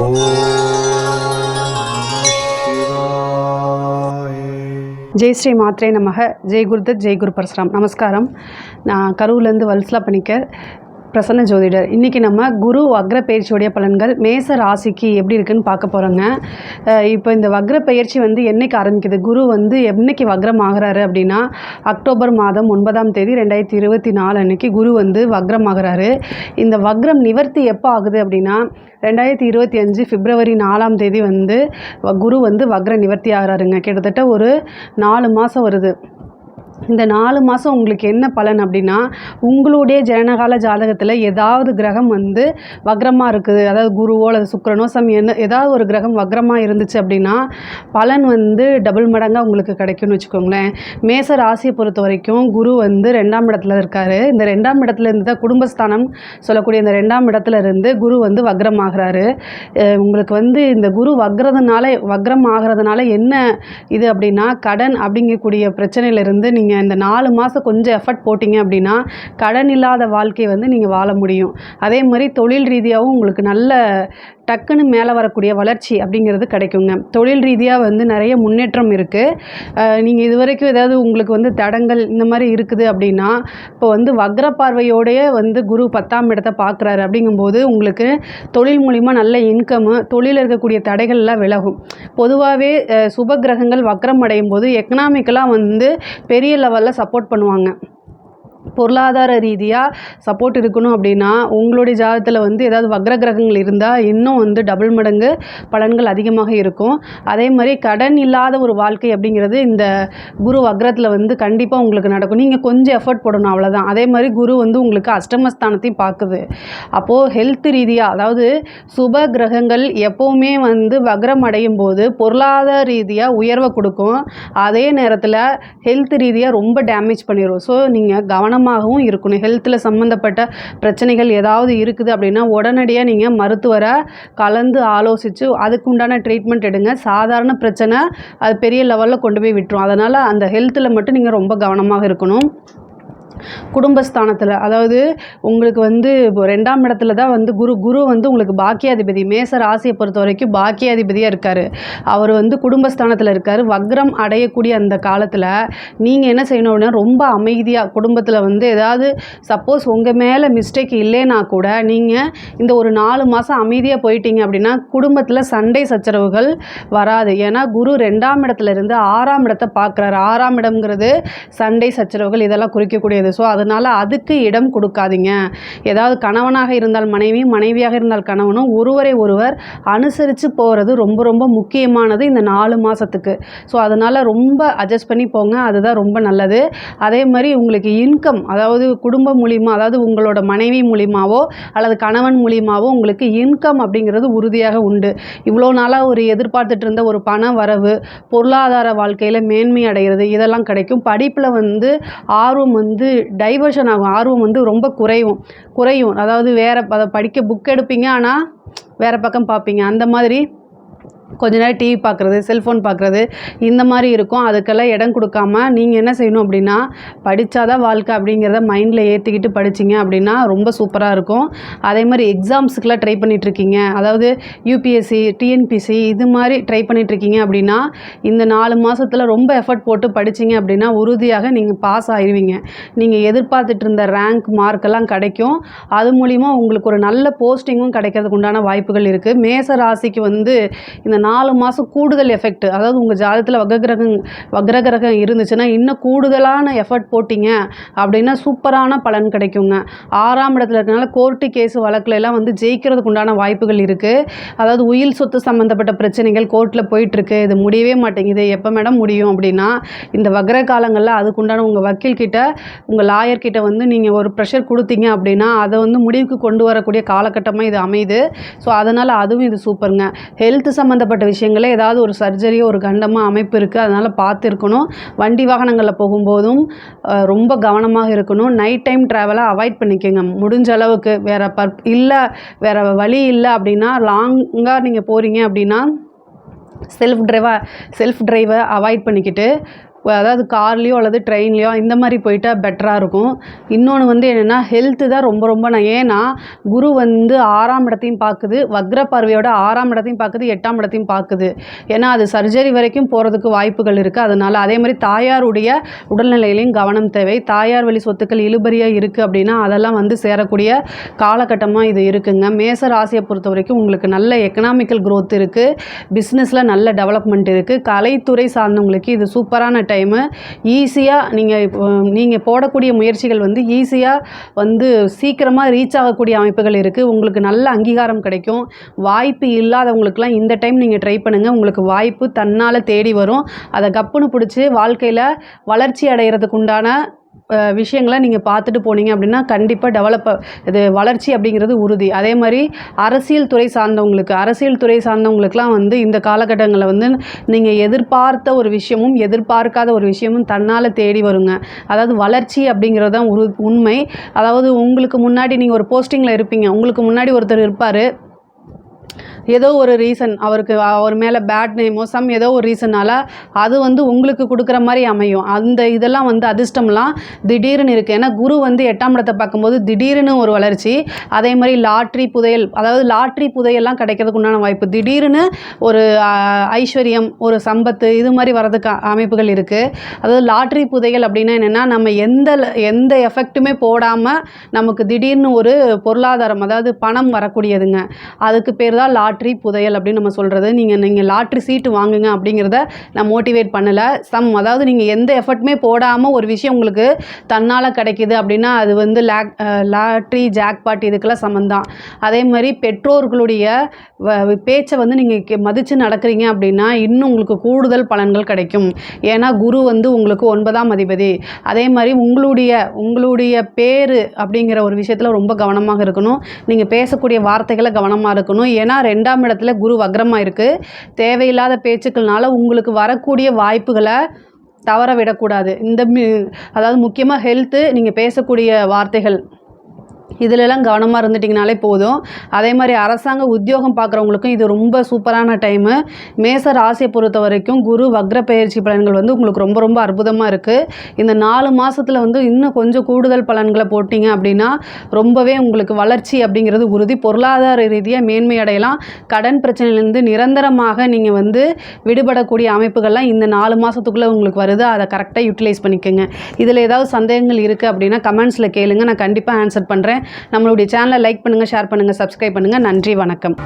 ஓம் சிவாய. ஜெய் ஸ்ரீ மாத்ரே நமக. ஜெய் குருதத், ஜெய் குரு பரசுராம். நமஸ்காரம். நான் கரூர்லேருந்து வல்சலா பணிக்கர், பிரசன்ன ஜோதிடர். இன்றைக்கி நம்ம குரு வக்ர பயிற்சியோடைய பலன்கள் மேச ராசிக்கு எப்படி இருக்குன்னு பார்க்க போகிறோங்க. இப்போ இந்த வக்ர பயிற்சி என்றைக்கு ஆரம்பிக்குது, குரு என்னைக்கு வக்ரம் ஆகிறாரு அப்படின்னா அக்டோபர் மாதம் 9ஆம் தேதி 2024 அன்னைக்கு குரு வக்ரம் ஆகிறாரு. இந்த வக்ரம் நிவர்த்தி எப்போ ஆகுது அப்படின்னா 2025 பிப்ரவரி 4ஆம் தேதி குரு வக்ர நிவர்த்தி ஆகிறாருங்க. கிட்டத்தட்ட ஒரு 4 மாதம் வருது. இந்த 4 மாதம் உங்களுக்கு என்ன பலன் அப்படின்னா, உங்களுடைய ஜனனகால ஜாதகத்தில் ஏதாவது கிரகம் வக்ரமாக இருக்குது, அதாவது குருவோ அல்லது சுக்கிரனோ ஏதாவது ஒரு கிரகம் வக்ரமாக இருந்துச்சு அப்படின்னா பலன் டபுள் மடங்காக உங்களுக்கு கிடைக்கும்னு வச்சுக்கோங்களேன். மேச ராசியை பொறுத்த வரைக்கும் குரு 2ஆம் இடத்துல இருக்கார். இந்த 2ஆம் இடத்துல இருந்து தான் குடும்பஸ்தானம் சொல்லக்கூடிய இந்த 2ஆம் இடத்துல இருந்து குரு வக்ரம் ஆகிறாரு. உங்களுக்கு இந்த குரு வக்ரம் ஆகிறதுனால என்ன இது அப்படின்னா, கடன் அப்படிங்கக்கூடிய பிரச்சனையிலிருந்து நீங்கள் இந்த 4 மாதம் கொஞ்சம் எஃபர்ட் போட்டிங்க அப்படின்னா கடன் இல்லாத வாழ்க்கையை நீங்கள் வாழ முடியும். அதே மாதிரி தொழில் ரீதியாகவும் உங்களுக்கு நல்ல டக்குன்னு மேலே வரக்கூடிய வளர்ச்சி அப்படிங்கிறது கிடைக்குங்க. தொழில் ரீதியாக நிறைய முன்னேற்றம் இருக்குது. நீங்கள் இதுவரைக்கும் ஏதாவது உங்களுக்கு தடங்கள் இந்த மாதிரி இருக்குது அப்படின்னா இப்போ வக்ர பார்வையோடைய குரு 10ஆம் இடத்தை பார்க்குறாரு. அப்படிங்கும்போது உங்களுக்கு தொழில் மூலிமா நல்ல இன்கம்மு, தொழிலில் இருக்கக்கூடிய தடைகள்லாம் விலகும். பொதுவாகவே சுப கிரகங்கள் வக்ரம் அடையும் போது எக்கனாமிக்கலாக பெரிய லெவலில் சப்போர்ட் பண்ணுவாங்க. பொருளாதார ரீதியாக சப்போர்ட் இருக்கணும் அப்படின்னா உங்களுடைய ஜாதகத்தில் ஏதாவது வக்ர கிரகங்கள் இருந்தால் இன்னும் டபுள் மடங்கு பலன்கள் அதிகமாக இருக்கும். அதே மாதிரி கடன் இல்லாத ஒரு வாழ்க்கை அப்படிங்கிறது இந்த குரு வக்ரத்தில் கண்டிப்பாக உங்களுக்கு நடக்கும். நீங்கள் கொஞ்சம் எஃபர்ட் போடணும், அவ்வளோதான். அதே மாதிரி குரு உங்களுக்கு அஷ்டமஸ்தானத்தையும் பார்க்குது. அப்போது ஹெல்த் ரீதியாக, அதாவது சுப கிரகங்கள் எப்போவுமே வக்ரம் அடையும் போது பொருளாதார ரீதியாக உயர்வை கொடுக்கும். அதே நேரத்தில் ஹெல்த் ரீதியாக ரொம்ப டேமேஜ் பண்ணிடும். ஸோ நீங்கள் கவனமாகவும் இருக்கணும். ஹெல்த்தில் சம்மந்தப்பட்ட பிரச்சனைகள் ஏதாவது இருக்குது அப்படின்னா உடனடியாக நீங்கள் மருத்துவரை கலந்து ஆலோசித்து அதுக்குண்டான ட்ரீட்மெண்ட் எடுங்க. சாதாரண பிரச்சனை அது பெரிய லெவலில் கொண்டு போய் விட்டுரும். அதனால் அந்த ஹெல்த்தில் மட்டும் நீங்கள் ரொம்ப கவனமாக இருக்கணும். குடும்பஸ்தானத்தில், அதாவது உங்களுக்கு இப்போ 2ஆம் இடத்துல தான் குரு உங்களுக்கு பாக்கியாதிபதி. மேச ராசியை பொறுத்த வரைக்கும் பாக்கியாதிபதியாக இருக்கார். அவர் குடும்பஸ்தானத்தில் இருக்கார். வக்ரம் அடையக்கூடிய அந்த காலத்தில் நீங்கள் என்ன செய்யணும் அப்படின்னா ரொம்ப அமைதியாக குடும்பத்தில் ஏதாவது சப்போஸ் உங்கள் மேலே மிஸ்டேக் இல்லைன்னா கூட நீங்கள் இந்த ஒரு 4 மாதம் அமைதியாக போயிட்டீங்க அப்படின்னா குடும்பத்தில் சண்டை சச்சரவுகள் வராது. ஏன்னா குரு 2ஆம் இடத்துல இருந்து 6ஆம் இடத்தை பார்க்குறாரு. 6ஆம் இடம்ங்கிறது சண்டை சச்சரவுகள் இதெல்லாம் குறிக்கக்கூடியது. ஸோ அதனால் அதுக்கு இடம் கொடுக்காதீங்க. ஏதாவது கணவனாக இருந்தால் மனைவி, மனைவியாக இருந்தால் கணவனும் ஒருவரை ஒருவர் அனுசரித்து போகிறது ரொம்ப ரொம்ப முக்கியமானது இந்த 4 மாதத்துக்கு. ஸோ அதனால் ரொம்ப அட்ஜஸ்ட் பண்ணி போங்க, அதுதான் ரொம்ப நல்லது. அதே மாதிரி உங்களுக்கு இன்கம், அதாவது குடும்பம் மூலிமா, அதாவது உங்களோட மனைவி மூலிமாவோ அல்லது கணவன் மூலிமாவோ உங்களுக்கு இன்கம் அப்படிங்கிறது உறுதியாக உண்டு. இவ்வளோ நாளாக ஒரு எதிர்பார்த்துட்டு இருந்த ஒரு பண வரவு, பொருளாதார வாழ்க்கையில் மேன்மை அடைகிறது, இதெல்லாம் கிடைக்கும். படிப்பில் ஆர்வம் டைவர்ஷன் ஆகும். ஆர்வம் ரொம்ப குறையும். அதாவது வேறு படிக்க புக் எடுப்பீங்க, ஆனால் வேறு பக்கம் பார்ப்பீங்க. அந்த மாதிரி கொஞ்ச நேரம் டிவி பார்க்குறது, செல்ஃபோன் பார்க்குறது, இந்த மாதிரி இருக்கும். அதுக்கெல்லாம் இடம் கொடுக்காம நீங்கள் என்ன செய்யணும் அப்படின்னா படித்தாதான் வாழ்க்கை அப்படிங்கிறத மைண்டில் ஏற்றிக்கிட்டு படிச்சிங்க அப்படின்னா ரொம்ப சூப்பராக இருக்கும். அதே மாதிரி எக்ஸாம்ஸுக்கெலாம் ட்ரை பண்ணிகிட்ருக்கீங்க, அதாவது யூபிஎஸ்சி, டிஎன்பிசி இது மாதிரி ட்ரை பண்ணிகிட்ருக்கீங்க அப்படின்னா இந்த 4 மாதத்தில் ரொம்ப எஃபர்ட் போட்டு படிச்சிங்க அப்படின்னா உறுதியாக நீங்கள் பாஸ் ஆகிடுவீங்க. நீங்கள் எதிர்பார்த்துட்டு இருந்த ரேங்க் மார்க்கெல்லாம் கிடைக்கும். அது மூலிமா உங்களுக்கு ஒரு நல்ல போஸ்டிங்கும் கிடைக்கிறதுக்கு உண்டான வாய்ப்புகள் இருக்குது. மேச ராசிக்கு இந்த 4 மாதம் கூடுதல் எஃபெக்ட், அதாவது உங்கள் ஜாதகத்தில் வக்ர கிரகம் இருந்துச்சுன்னா இன்னும் கூடுதலான எஃபர்ட் போட்டிங்க அப்படின்னா சூப்பரான பலன் கிடைக்குங்க. 6ஆம் இடத்துல இருக்கனால கோர்ட்டு கேஸ் வழக்கில் எல்லாம் ஜெயிக்கிறதுக்கு உண்டான வாய்ப்புகள் இருக்குது. அதாவது உயில் சொத்து சம்மந்தப்பட்ட பிரச்சனைகள் கோர்ட்டில் போயிட்டுருக்கு, இது முடியவே மாட்டேங்குது, எப்போ மேடம் முடியும் அப்படின்னா இந்த வக்ர காலங்களில் அதுக்குண்டான உங்கள் வக்கீல்கிட்ட, உங்கள் லாயர்கிட்ட நீங்கள் ஒரு ப்ரெஷர் கொடுத்தீங்க அப்படின்னா அதை முடிவுக்கு கொண்டு வரக்கூடிய காலகட்டமாக இது அமையுது. ஸோ அதனால் அதுவும் இது சூப்பருங்க. ஹெல்த் சம்மந்தப்பட்ட விஷயங்களே ஏதாவது ஒரு சர்ஜரியோ ஒரு கண்டமாக அமைப்பு இருக்குது, அதனால் பார்த்து இருக்கணும். வண்டி வாகனங்களில் போகும்போதும் ரொம்ப கவனமாக இருக்கணும். நைட் டைம் ட்ராவலை அவாய்ட் பண்ணிக்கோங்க முடிஞ்ச அளவுக்கு. வேறு வழி இல்லை அப்படின்னா லாங்காக நீங்கள் போகிறீங்க அப்படின்னா செல்ஃப் டிரைவை அவாய்ட் பண்ணிக்கிட்டு அதாவது கார்லேயோ அல்லது ட்ரெயின்லேயோ இந்த மாதிரி போயிட்டா பெட்டராக இருக்கும். இன்னொன்று வந்து என்னென்னா ஹெல்த்து தான் ரொம்ப ரொம்ப ஏன்னா குரு வந்து 6ஆம் இடத்தையும் பார்க்குது, வக்ர பார்வையோட 6ஆம் இடத்தையும் பார்க்குது, 8ஆம் இடத்தையும் பார்க்குது. ஏன்னா அது சர்ஜரி வரைக்கும் போகிறதுக்கு வாய்ப்புகள் இருக்குது. அதனால் அதே மாதிரி தாயாருடைய உடல்நிலையிலையும் கவனம் தேவை. தாயார் வழி சொத்துக்கள் இழுபறியாக இருக்குது அப்படின்னா அதெல்லாம் வந்து சேரக்கூடிய காலகட்டமாக இது இருக்குங்க. மேச ராசியை பொறுத்த வரைக்கும் உங்களுக்கு நல்ல எக்கனாமிக்கல் க்ரோத் இருக்குது, பிஸ்னஸில் நல்ல டெவலப்மெண்ட் இருக்குது. கலைத்துறை சார்ந்தவங்களுக்கு இது சூப்பரான டைமு. ஈஸியாக நீங்கள் போடக்கூடிய முயற்சிகள் வந்து ஈஸியாக வந்து சீக்கிரமாக ரீச் ஆகக்கூடிய அமைப்புகள் இருக்குது. உங்களுக்கு நல்ல அங்கீகாரம் கிடைக்கும். வாய்ப்பு இல்லாதவங்களுக்கெல்லாம் இந்த டைம் நீங்கள் ட்ரை பண்ணுங்கள். உங்களுக்கு வாய்ப்பு தன்னால் தேடி வரும். அதை கப்புன்னு பிடிச்சி வாழ்க்கையில் வளர்ச்சி அடைகிறதுக்கு உண்டான விஷயங்களை நீங்கள் பார்த்துட்டு போனீங்க அப்படின்னா கண்டிப்பாக இது வளர்ச்சி அப்படிங்கிறது உறுதி. அதே மாதிரி அரசியல் துறை சார்ந்தவங்களுக்குலாம் வந்து இந்த காலகட்டங்களில் வந்து நீங்கள் எதிர்பார்த்த ஒரு விஷயமும் எதிர்பார்க்காத ஒரு விஷயமும் தன்னால் தேடி வருங்க. அதாவது வளர்ச்சி அப்படிங்கிறது தான் உண்மை. அதாவது உங்களுக்கு முன்னாடி நீங்கள் ஒரு போஸ்டிங்கில் இருப்பீங்க, உங்களுக்கு முன்னாடி ஒருத்தர் இருப்பார், ஏதோ ஒரு ரீசன் அவர் மேலே பேட் நேமோ ஏதோ ஒரு ரீசனால் அது வந்து உங்களுக்கு கொடுக்குற மாதிரி அமையும். இதெல்லாம் வந்து அதிர்ஷ்டம்லாம் திடீர்னு இருக்குது. ஏன்னா குரு வந்து 8ஆம் இடத்தை பார்க்கும்போது திடீர்னு ஒரு வளர்ச்சி, அதே மாதிரி லாட்ரி புதையெல்லாம் கிடைக்கிறதுக்கு உண்டான வாய்ப்பு, திடீர்னு ஒரு ஐஸ்வர்யம், ஒரு சம்பத்து, இது மாதிரி வர்றதுக்கு அமைப்புகள் இருக்குது. அதாவது லாட்ரி புதையல் அப்படின்னா என்னென்னா நம்ம எந்த எஃபெக்ட்டுமே போடாமல் நமக்கு திடீர்னு ஒரு பொருளாதாரம், அதாவது பணம் வரக்கூடியதுங்க. அதுக்கு பேர் தான் லாட்ரி புதையல் அப்படின்னு நம்ம சொல்கிறது. நீங்கள் லாட்ரி சீட்டு வாங்குங்க அப்படிங்கிறத நான் மோட்டிவேட் பண்ணலை. அதாவது நீங்கள் எந்த எஃபர்ட்டுமே போடாமல் ஒரு விஷயம் உங்களுக்கு தன்னால் கிடைக்கிது அப்படின்னா அது வந்து லாட்ரி ஜாக்பாட் இதுக்கெல்லாம் சம்மந்தான். அதே மாதிரி பெற்றோர்களுடைய பேச்சை வந்து நீங்கள் மதித்து நடக்கிறீங்க அப்படின்னா இன்னும் உங்களுக்கு கூடுதல் பலன்கள் கிடைக்கும். ஏன்னா குரு வந்து உங்களுக்கு 9ஆம் அதிபதி. அதே மாதிரி உங்களுடைய பேர் அப்படிங்கிற ஒரு விஷயத்தில் ரொம்ப கவனமாக இருக்கணும். நீங்கள் பேசக்கூடிய வார்த்தைகளை கவனமாக இருக்கணும். ஏன்னா 2ஆம் இடத்துல குரு வக்ரமாக இருக்குது. தேவையில்லாத பேச்சுக்கள்னால உங்களுக்கு வரக்கூடிய வாய்ப்புகளை தவற விடக்கூடாது. அதாவது முக்கியமாக ஹெல்த்து, நீங்கள் பேசக்கூடிய வார்த்தைகள் இதிலெல்லாம் கவனமாக இருந்துட்டிங்கனாலே போதும். அதே மாதிரி அரசாங்க உத்தியோகம் பார்க்குறவங்களுக்கும் இது ரொம்ப சூப்பரான டைமு. மேச ராசியை பொறுத்த வரைக்கும் குரு வக்ர பயிற்சி பலன்கள் வந்து உங்களுக்கு ரொம்ப ரொம்ப அற்புதமாக இருக்குது. இந்த 4 மாதத்தில் வந்து இன்னும் கொஞ்சம் கூடுதல் பலன்களை போட்டிங்க அப்படின்னா ரொம்பவே உங்களுக்கு வளர்ச்சி அப்படிங்கிறது உறுதி. பொருளாதார ரீதியாக மேன்மை அடையலாம். கடன் பிரச்சனையிலேருந்து நிரந்தரமாக நீங்கள் வந்து விடுபடக்கூடிய அமைப்புகள்லாம் இந்த 4 மாதத்துக்குள்ளே உங்களுக்கு வருது. அதை கரெக்டாக யூட்டிலைஸ் பண்ணிக்கோங்க. இதில் ஏதாவது சந்தேகங்கள் இருக்குது அப்படின்னா கமெண்ட்ஸில் கேளுங்க, நான் கண்டிப்பாக ஆன்சர் பண்ணுறேன். நம்மளுடைய சேனலை லைக் பண்ணுங்கள், ஷேர் பண்ணுங்கள், சப்ஸ்கிரைப் பண்ணுங்கள். நன்றி, வணக்கம்.